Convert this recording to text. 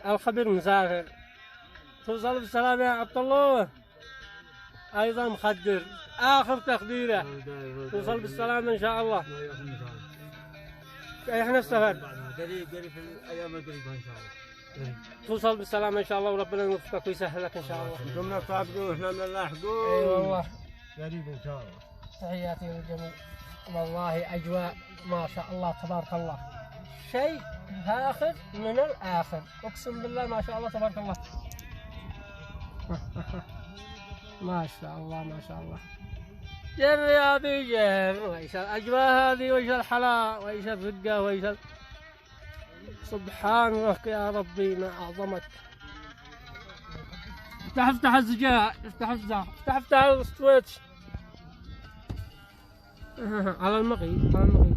الخبير مسافر. توصل بالسلامة يا عبد الله. أيضا مخدر آخر تخديره. توصل بالسلامة إن شاء الله. إحنا السفر قريب في الأيام القريبة إن شاء الله. توصل بالسلامة إن شاء الله وربنا يوفقك ويسهل لك إن شاء الله. انتم صابرون احنا نلاحقون. أي والله. قريب إن شاء الله. تحياتي للجميع. والله أجواء ما شاء الله تبارك الله. شيء آخر من الآخر. أقسم بالله ما شاء الله تبارك الله. ما شاء الله ما شاء الله. جر يا أبي جر. وإيش الأجواء هذه وإيش الحلاوة وإيش الرقة وإيش سبحانك يا ربي ما أعظمك. افتح الزجاج. افتح السويتش. على المغيب.